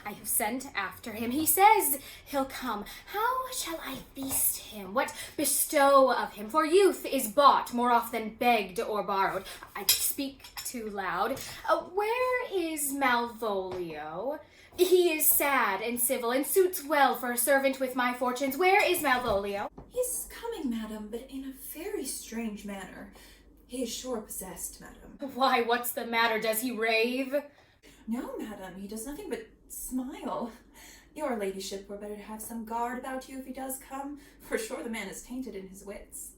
I have sent after him. He says he'll come. How shall I feast him? What bestow of him? For youth is bought more oft than begged or borrowed. I speak too loud. Where is Malvolio? He is sad and civil, and suits well for a servant with my fortunes. Where is Malvolio? He's coming, madam, but in a very strange manner. He is sure possessed, madam. Why, what's the matter? Does he rave? No, madam, he does nothing but smile. Your ladyship were better to have some guard about you if he does come. For sure the man is tainted in his wits.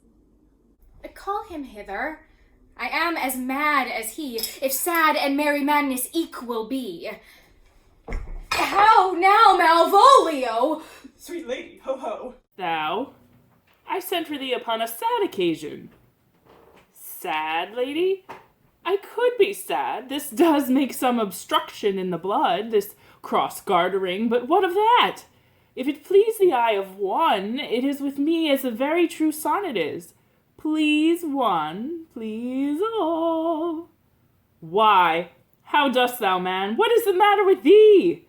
Call him hither. I am as mad as he, if sad and merry madness equal be. How now, Malvolio? Sweet lady, ho ho. Thou, I sent for thee upon a sad occasion. Sad, lady? I could be sad. This does make some obstruction in the blood, this cross-gartering, but what of that? If it please the eye of one, it is with me as a very true sonnet is. Please one, please all. Why, how dost thou, man? What is the matter with thee?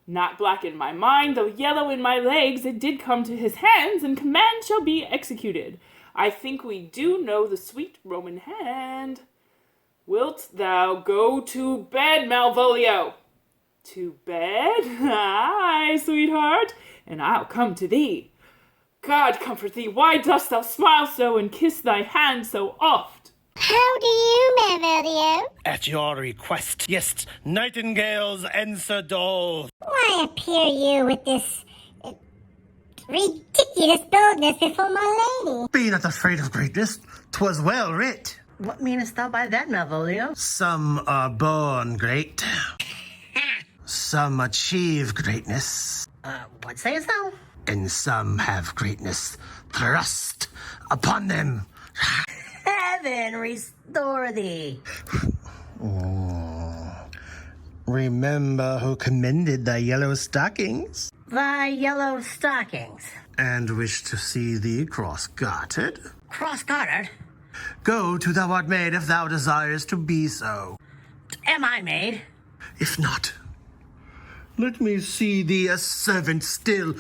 Not black in my mind, though yellow in my legs, it did come to his hands, and command shall be executed. I think we do know the sweet Roman hand. Wilt thou go to bed, Malvolio? To bed? Aye, sweetheart, and I'll come to thee. God comfort thee, why dost thou smile so and kiss thy hand so oft? How do you, Malvolio? At your request, yes, nightingales answer dole. Why appear you with this ridiculous boldness before my lady? Be not afraid of greatness, 'twas well writ. What meanest thou by that, Malvolio? Some are born great, some achieve greatness, What sayest thou? and some have greatness thrust upon them. Heaven restore thee. Remember who commended thy yellow stockings, Thy yellow stockings. and wish to see thee cross-gartered? Cross-gartered? Go to thou art made if thou desires to be so. Am I made? If not, let me see thee a servant still.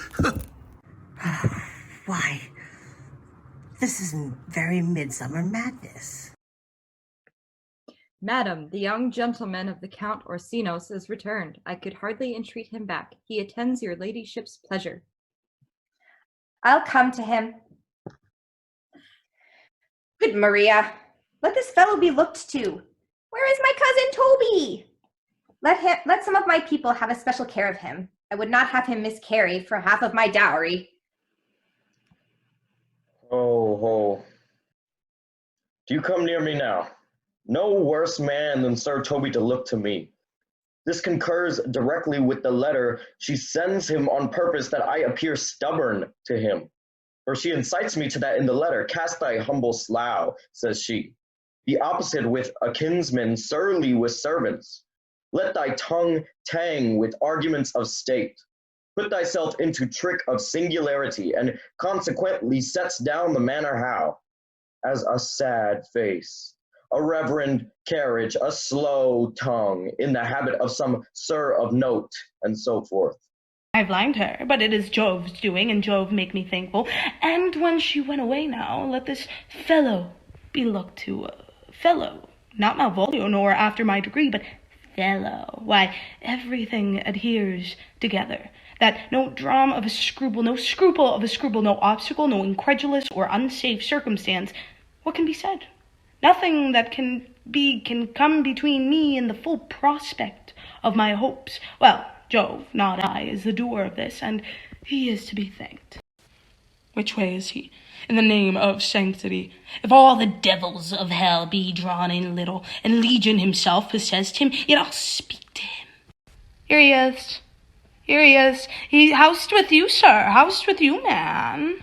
Why, this is very midsummer madness. Madam, the young gentleman of the Count Orsino's is returned. I could hardly entreat him back. He attends your ladyship's pleasure. I'll come to him. Good Maria, let this fellow be looked to. Where is my cousin Toby? Let some of my people have a special care of him. I would not have him miscarry for half of my dowry. Ho, ho. Do you come near me now? No worse man than Sir Toby to look to me. This concurs directly with the letter she sends him on purpose that I appear stubborn to him. For she incites me to that in the letter. Cast thy humble slough, says she. Be opposite with a kinsman, surly with servants. Let thy tongue tang with arguments of state. Put thyself into trick of singularity, and consequently sets down the manner how, as a sad face, a reverend carriage, a slow tongue, in the habit of some sir of note, and so forth. I blind her, but it is Jove's doing, and Jove make me thankful. And when she went away now, let this fellow be looked to. Fellow, not Malvolio, nor after my degree, but fellow. Why, everything adheres together. That no dram of a scruple, no scruple of a scruple, no obstacle, no incredulous or unsafe circumstance, what can be said? Nothing that can come between me and the full prospect of my hopes. Well, Jove, not I, is the doer of this, and he is to be thanked. Which way is he? In the name of sanctity, if all the devils of hell be drawn in little, and Legion himself possessed him, yet I'll speak to him. Here he is. Here he is. He housed with you, sir. Housed with you, man.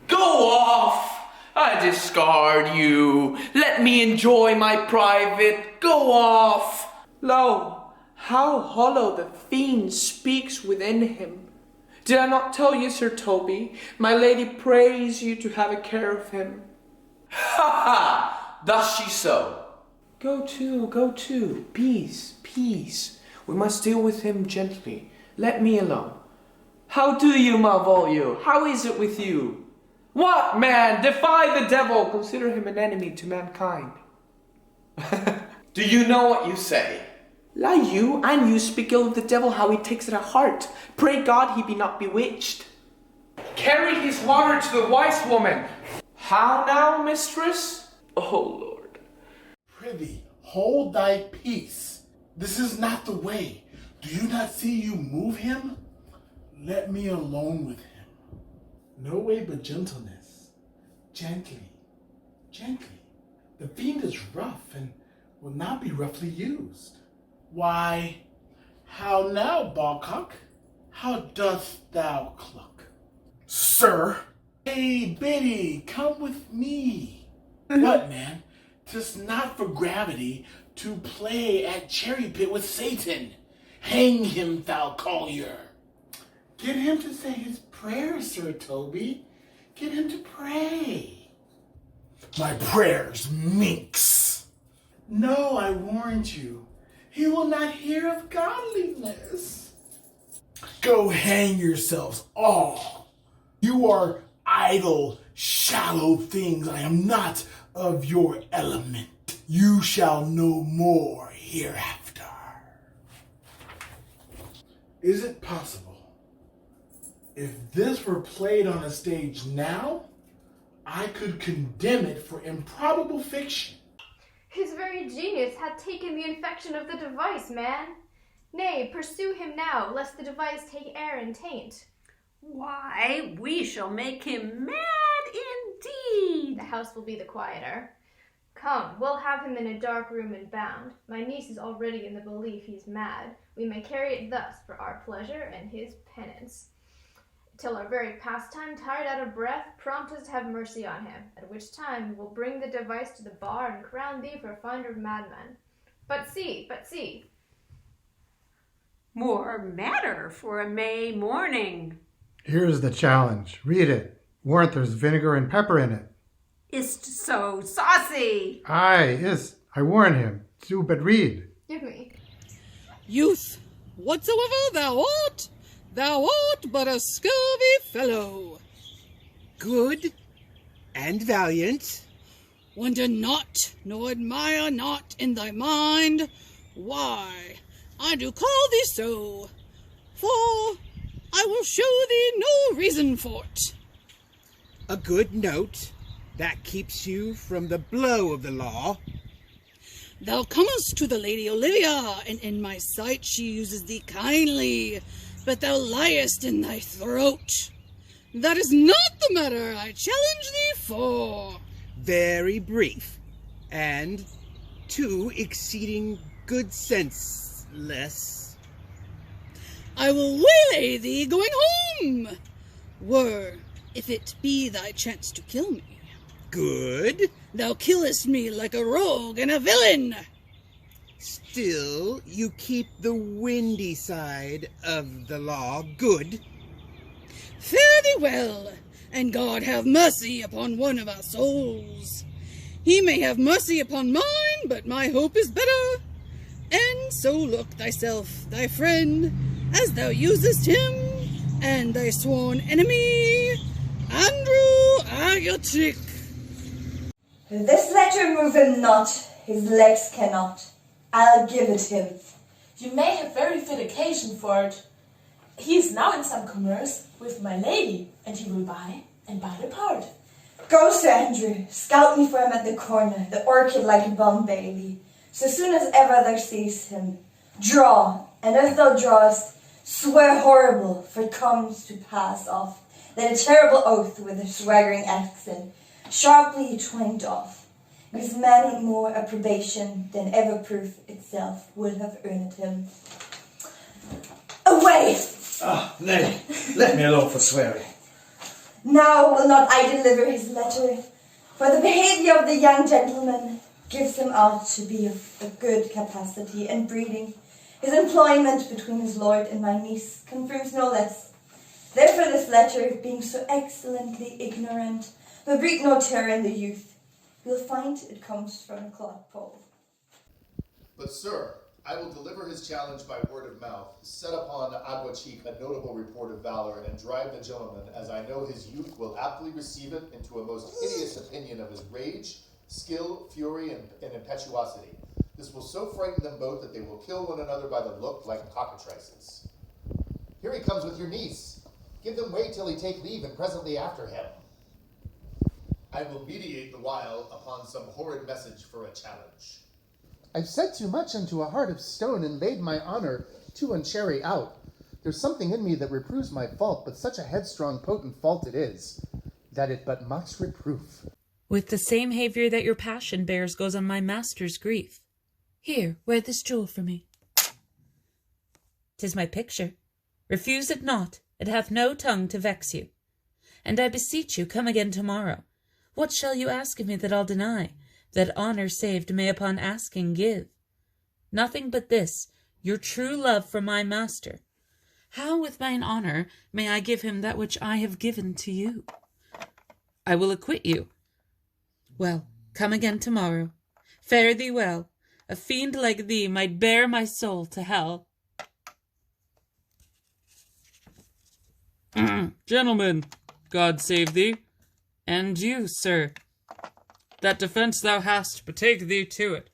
Go off! I discard you. Let me enjoy my private. Go off! Lo, how hollow the fiend speaks within him. Did I not tell you, Sir Toby? My lady prays you to have a care of him. Ha ha! Does she so? Go to. Peace, peace. We must deal with him gently. Let me alone. How do you, Malvolio? How is it with you? What, man? Defy the devil. Consider him an enemy to mankind. Do you know what you say? La you, and you speak ill of the devil, how he takes it at heart. Pray God he be not bewitched. Carry his water to the wise woman. How now, mistress? Oh, Lord. Prithee, hold thy peace. This is not the way. Do you not see you move him? Let me alone with him. No way but gentleness. Gently, gently. The fiend is rough and will not be roughly used. Why, how now, ballcock? How dost thou cluck? Sir! Hey, Biddy, come with me. What, man? 'Tis not for gravity to play at cherry pit with Satan. Hang him, thou collier. Get him to say his prayers, Sir Toby. Get him to pray. My prayers, minx. No, I warned you. He will not hear of godliness. Go hang yourselves all. You are idle, shallow things. I am not of your element. You shall know more hereafter. Is it possible? If this were played on a stage now, I could condemn it for improbable fiction. His very genius hath taken the infection of the device, man. Nay, pursue him now, lest the device take air and taint. Why, we shall make him mad indeed. The house will be the quieter. Come, we'll have him in a dark room and bound. My niece is already in the belief he's mad. We may carry it thus for our pleasure and his penance. Till our very pastime, tired out of breath, prompt us to have mercy on him, at which time we will bring the device to the bar and crown thee for finder of madmen. But see. More matter for a May morning. Here's the challenge. Read it. Warrant there's vinegar and pepper in it. Is't so saucy. Aye, is. I warn him. Do but read. Give me. Youth, whatsoever thou art but a scurvy fellow. Good and valiant. Wonder not, nor admire not in thy mind why I do call thee so, for I will show thee no reason for't. A good note that keeps you from the blow of the law. Thou comest to the Lady Olivia, and in my sight she uses thee kindly, but thou liest in thy throat. That is not the matter I challenge thee for. Very brief, and too exceeding good senseless. I will waylay thee going home, were if it be thy chance to kill me. Good. Thou killest me like a rogue and a villain. Still, you keep the windy side of the law good. Fare thee well, and God have mercy upon one of our souls. He may have mercy upon mine, but my hope is better. And so look thyself, thy friend, as thou usest him, and thy sworn enemy, Andrew Agatic. This letter move him not, his legs cannot. I'll give it him. You may have very fit occasion for it. He is now in some commerce with my lady, and he will buy and buy depart. Go, Sir Andrew, scout me for him at the corner, the orchid like a Bum Bailey. So soon as ever thou seest him, draw, and if thou drawest, swear horrible, for it comes to pass off, that a terrible oath with a swaggering accent, sharply twanged off, gives man more approbation than ever proof itself would have earned him. Away! Ah, nay, let me alone for swearing. Now will not I deliver his letter, for the behaviour of the young gentleman gives him out to be of a good capacity and breeding. His employment between his lord and my niece confirms no less. Therefore this letter, being so excellently ignorant, will breed no terror in the youth. You'll find it comes from a clodpole. But sir, I will deliver his challenge by word of mouth, set upon Aguachique a notable report of valor, and drive the gentleman, as I know his youth will aptly receive it, into a most hideous opinion of his rage, skill, fury, and impetuosity. This will so frighten them both that they will kill one another by the look like cockatrices. Here he comes with your niece. Give them way till he take leave, and presently after him. I will mediate the while upon some horrid message for a challenge. I've said too much unto a heart of stone, and laid my honor too unchary out. There's something in me that reproves my fault, but such a headstrong, potent fault it is, that it but mocks reproof. With the same haviour that your passion bears goes on my master's grief. Here, wear this jewel for me. 'Tis my picture. Refuse it not, it hath no tongue to vex you. And I beseech you, come again tomorrow. What shall you ask of me that I'll deny? That honour saved may upon asking give. Nothing but this, your true love for my master. How with mine honour may I give him that which I have given to you? I will acquit you. Well, come again tomorrow. Fare thee well. A fiend like thee might bear my soul to hell. Gentlemen, God save thee. And you, sir. That defence thou hast, betake thee to it.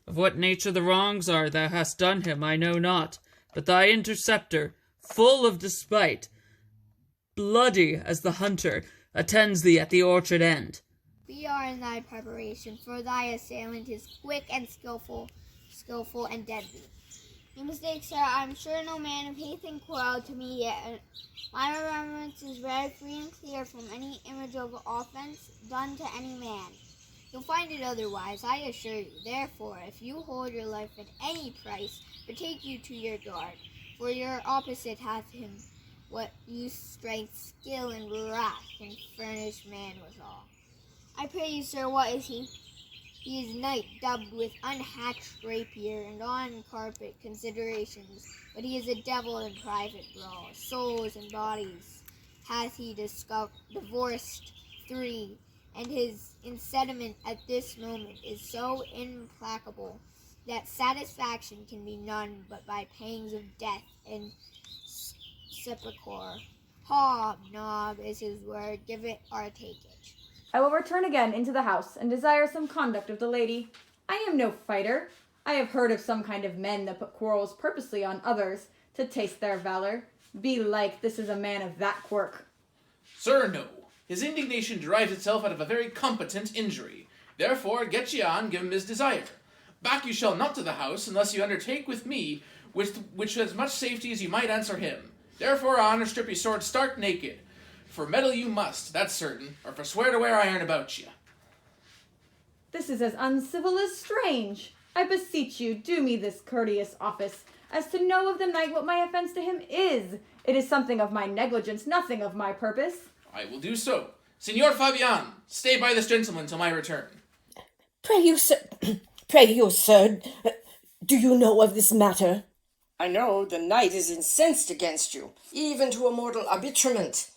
Of what nature the wrongs are thou hast done him, I know not, but thy interceptor, full of despite, bloody as the hunter, attends thee at the orchard end. We are in thy preparation, for thy assailant is quick and skillful and deadly. You mistake, sir. I'm sure no man of hath inquired to me yet. My remembrance is very free and clear from any image of offence done to any man. You'll find it otherwise, I assure you. Therefore, if you hold your life at any price, betake you to your guard, for your opposite hath him what use, strength, skill, and wrath can furnish man withal. I pray you, sir, what is he? He is knight, dubbed with unhatched rapier and on-carpet considerations, but he is a devil in private brawl. Souls and bodies hath he divorced 3, and his incediment at this moment is so implacable that satisfaction can be none but by pangs of death and sepulchre. Hob-nob is his word, give it or take it. I will return again into the house, and desire some conduct of the lady. I am no fighter. I have heard of some kind of men that put quarrels purposely on others, to taste their valor. Belike this is a man of that quirk. Sir, no. His indignation derives itself out of a very competent injury. Therefore, get ye on, give him his desire. Back you shall not to the house, unless you undertake with me, which as much safety as you might answer him. Therefore, on, or strip your sword stark naked. For meddle you must, that's certain, or forswear to wear iron about you. This is as uncivil as strange. I beseech you, do me this courteous office, as to know of the knight what my offence to him is. It is something of my negligence, nothing of my purpose. I will do so. Signor Fabian, stay by this gentleman till my return. Pray you, sir, do you know of this matter? I know the knight is incensed against you, even to a mortal arbitrament.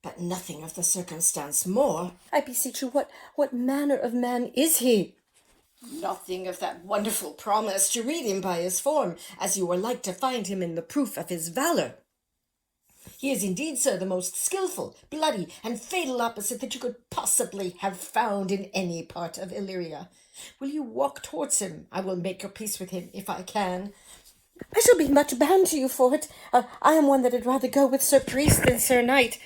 But nothing of the circumstance more. I beseech you, what manner of man is he? Nothing of that wonderful promise to read him by his form, as you are like to find him in the proof of his valour. He is indeed, sir, the most skilful, bloody, and fatal opposite that you could possibly have found in any part of Illyria. Will you walk towards him? I will make your peace with him, if I can. I shall be much bound to you for it. I am one that had rather go with Sir Priest than Sir Knight.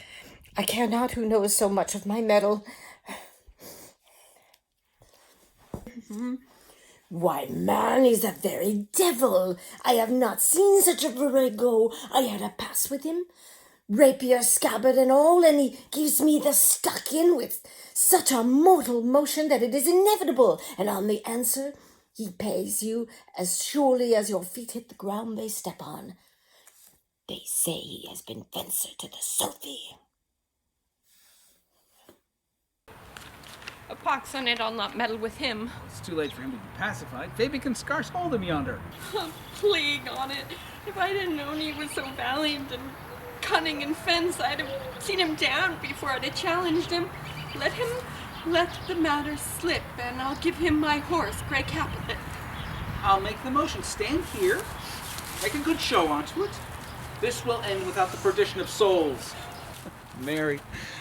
I care not who knows so much of my mettle. Why, man, he's a very devil. I have not seen such a virago. I had a pass with him, rapier, scabbard, and all, and he gives me the stuck in with such a mortal motion that it is inevitable, and on the answer he pays you as surely as your feet hit the ground they step on. They say he has been fencer to the Sophie. A pox on it, I'll not meddle with him. It's too late for him to be pacified. Fabian can scarce hold him yonder. A plague on it. If I'd have known he was so valiant and cunning in fence, I'd have seen him down before I'd have challenged him. Let the matter slip, and I'll give him my horse, Grey Capulet. I'll make the motion. Stand here. Make a good show onto it. This will end without the perdition of souls. Mary,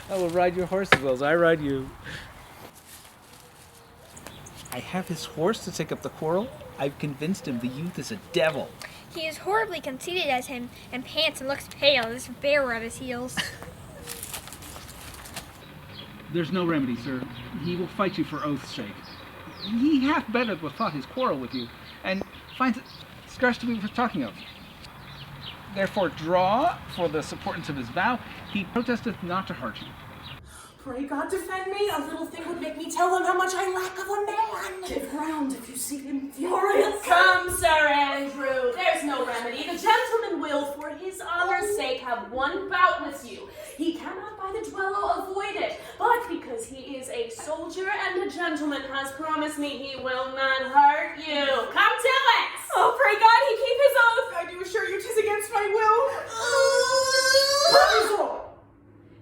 I will ride your horses as I ride you. I have his horse to take up the quarrel. I've convinced him the youth is a devil. He is horribly conceited as him, and pants and looks pale, this bearer of his heels. There's no remedy, sir. He will fight you for oath's sake. He hath better befought his quarrel with you, and finds it scarce to be worth talking of. Therefore draw for the supportance of his vow. He protesteth not to hurt you. Pray God defend me. A little thing would make me tell them how much I lack of a man. Give ground if you see him furious. Come, Sir Andrew. There's no remedy. The gentleman will, for his honor's sake, have one bout with you. He cannot by the duello avoid it, but because he is a soldier and a gentleman has promised me he will not hurt you. Come to it! Oh, pray God he keep his oath. I do assure you 'tis against my will.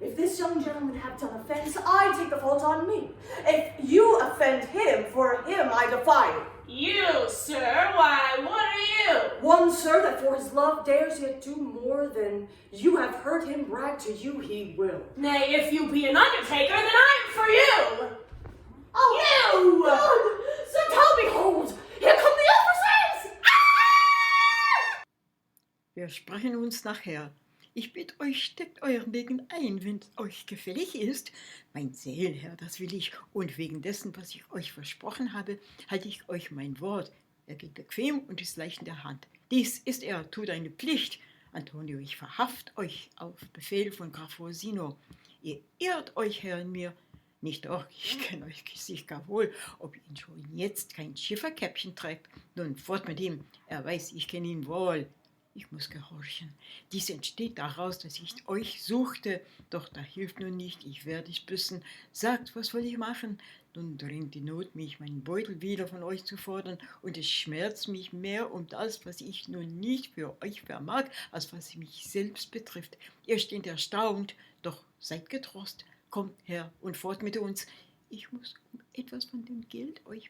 If this young gentleman have done offense, I take the fault on me. If you offend him, for him I defy you. You, sir? Why, what are you? One, sir, that for his love dares yet do more than you have heard him brag to you he will. Nay, if you be an undertaker, then I'm for you. Oh, you! God! Sir Toby, hold! Here come the overtakes! Ah! Wir sprechen uns nachher. Ich bitte euch, steckt euren Degen ein, wenn es euch gefällig ist. Mein Seelenherr, das will ich. Und wegen dessen, was ich euch versprochen habe, halte ich euch mein Wort. Er geht bequem und ist leicht in der Hand. Dies ist er, tut eine Pflicht. Antonio, ich verhaft euch auf Befehl von Graf Orsino. Ihr irrt euch, Herr, in mir. Nicht doch, ich kenne euch Gesicht gar wohl, ob ihn schon jetzt kein Schifferkäppchen trägt. Nun, fort mit ihm, er weiß, ich kenne ihn wohl. Ich muss gehorchen. Dies entsteht daraus, dass ich euch suchte. Doch da hilft nun nicht, ich werde es büssen. Sagt, was soll ich machen? Nun drängt die Not mich, meinen Beutel wieder von euch zu fordern. Und es schmerzt mich mehr um das, was ich nun nicht für euch vermag, als was mich selbst betrifft. Ihr steht erstaunt, doch seid getrost. Kommt her und fort mit uns. Ich muss um etwas von dem Geld euch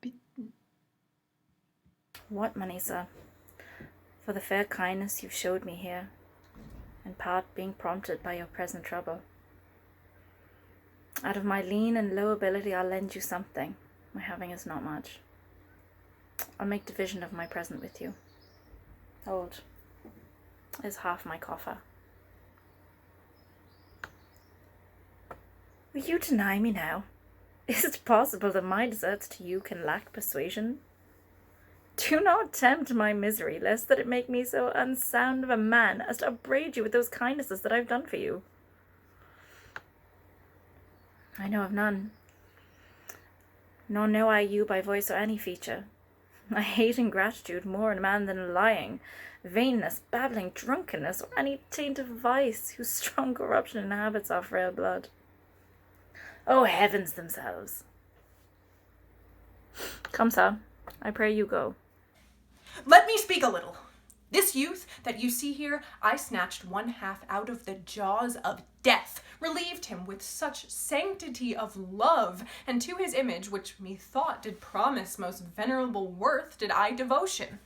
bitten. What money, sir? For the fair kindness you've showed me here, in part being prompted by your present trouble. Out of my lean and low ability I'll lend you something. My having is not much. I'll make division of my present with you. Hold, is half my coffer. Will you deny me now? Is it possible that my deserts to you can lack persuasion? Do not tempt my misery, lest that it make me so unsound of a man as to upbraid you with those kindnesses that I've done for you. I know of none, nor know I you by voice or any feature. I hate ingratitude more in a man than lying, vainness, babbling, drunkenness, or any taint of vice, whose strong corruption inhabits our frail blood. Oh, heavens themselves! Come, sir, I pray you go. Let me speak a little. This youth that you see here, I snatched one half out of the jaws of death, relieved him with such sanctity of love, and to his image, which methought did promise most venerable worth, did I devotion.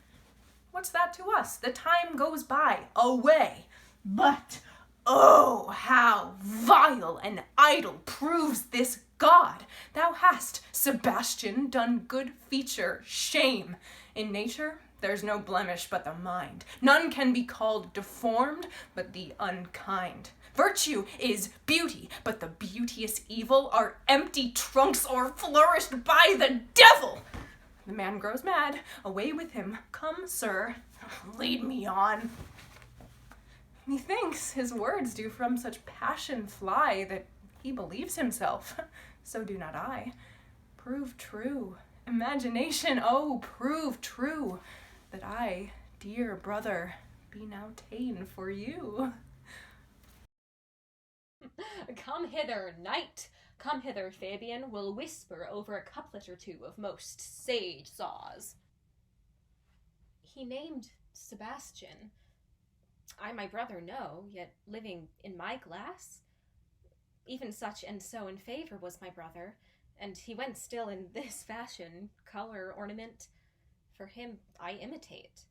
What's that to us? The time goes by, away. But, oh, how vile and idle proves this God! Thou hast, Sebastian, done good feature, shame. In nature, there's no blemish but the mind. None can be called deformed but the unkind. Virtue is beauty, but the beauteous evil are empty trunks or flourished by the devil. The man grows mad. Away with him. Come, sir, lead me on. Methinks his words do from such passion fly that he believes himself. So do not I. Prove true. Imagination, oh, prove true, that I, dear brother, be now ta'en for you. Come hither, knight. Come hither, Fabian. We'll whisper over a couplet or two of most sage saws. He named Sebastian. I my brother know, yet living in my glass. Even such and so in favour was my brother, and he went still in this fashion, colour, ornament, For him I imitate.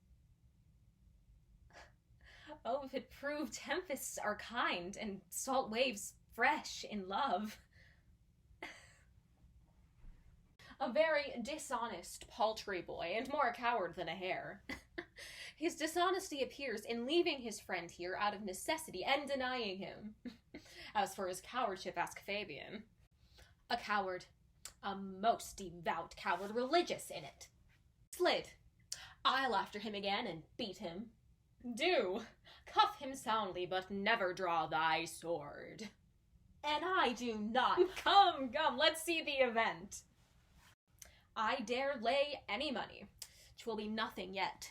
Oh, if it proved tempests are kind, and salt waves fresh in love. A very dishonest, paltry boy, and more a coward than a hare. His dishonesty appears in leaving his friend here out of necessity and denying him. As for his cowardship, ask Fabian. A coward. A most devout coward, religious in it. Slid. I'll after him again and beat him. Do. Cuff him soundly, but never draw thy sword. And I do not. Come, let's see the event. I dare lay any money. 'Twill be nothing yet.